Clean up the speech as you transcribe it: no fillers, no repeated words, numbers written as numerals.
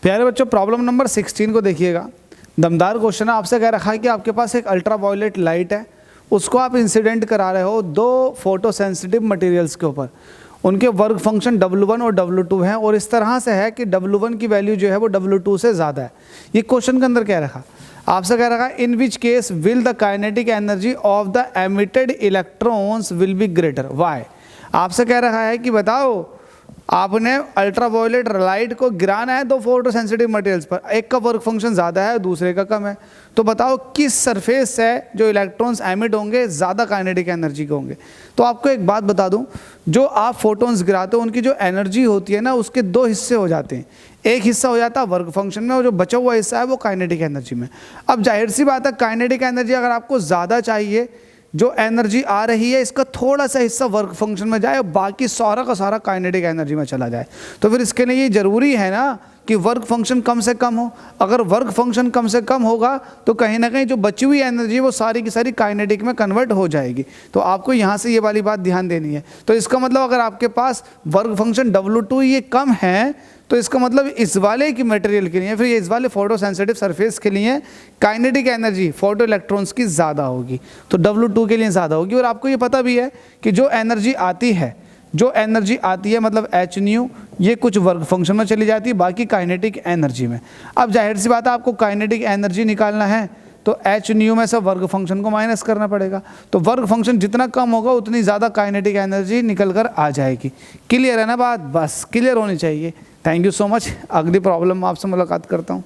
प्यारे बच्चों problem number 16 को देखिएगा। दमदार क्वेश्चन है। आपसे कह रखा है कि आपके पास एक अल्ट्रा वायलेट लाइट है, उसको आप इंसिडेंट करा रहे हो दो फोटो सेंसिटिव मटेरियल्स के ऊपर। उनके वर्क फंक्शन W1 और W2 हैं और इस तरह से है कि W1 की वैल्यू जो है वो W2 से ज़्यादा है। ये क्वेश्चन के अंदर कह रखा, आपसे कह रखा in which case will the kinetic energy of the emitted electrons will be greater why. आपसे कह रहा है कि बताओ आपने अल्ट्रावायलेट लाइट को गिराना है दो फोटो सेंसिटिव मटेरियल्स पर, एक का वर्क फंक्शन ज़्यादा है दूसरे का कम है, तो बताओ किस सरफेस से जो इलेक्ट्रॉन्स एमिट होंगे ज़्यादा काइनेटिक एनर्जी के होंगे। तो आपको एक बात बता दूं, जो आप फोटोन्स गिराते हो उनकी जो एनर्जी होती है ना, उसके दो हिस्से हो जाते हैं। एक हिस्सा हो जाता है वर्क फंक्शन में और जो बचा हुआ हिस्सा है वो काइनेटिक एनर्जी में। अब जाहिर सी बात है, काइनेटिक एनर्जी अगर आपको ज़्यादा चाहिए, जो एनर्जी आ रही है इसका थोड़ा सा हिस्सा वर्क फंक्शन में जाए और बाकी सारा का सारा काइनेटिक एनर्जी में चला जाए। तो फिर इसके लिए ये ज़रूरी है ना कि वर्क फंक्शन कम से कम हो। अगर वर्क फंक्शन कम से कम होगा तो कहीं ना कहीं जो बची हुई एनर्जी वो सारी की सारी काइनेटिक में कन्वर्ट हो जाएगी। तो आपको यहाँ से ये वाली बात ध्यान देनी है। तो इसका मतलब अगर आपके पास वर्क फंक्शन W2 ये कम है तो इसका मतलब इस वाले की मटेरियल के लिए, फिर इस वाले फोटो सेंसिटिव सरफेस के लिए काइनेटिक एनर्जी फोटो इलेक्ट्रॉन्स की ज़्यादा होगी, तो W2 के लिए ज़्यादा होगी। और आपको ये पता भी है कि जो एनर्जी आती है मतलब h न्यू, ये कुछ वर्क फंक्शन में चली जाती है, बाकी काइनेटिक एनर्जी में। अब जाहिर सी बात है आपको काइनेटिक एनर्जी निकालना है तो h न्यू में से वर्क फंक्शन को माइनस करना पड़ेगा। तो वर्क फंक्शन जितना कम होगा उतनी ज़्यादा काइनेटिक एनर्जी निकल कर आ जाएगी। क्लियर है ना बात? बस क्लियर होनी चाहिए। Thank you so much. अगली प्रॉब्लम में आपसे मुलाकात करता हूँ।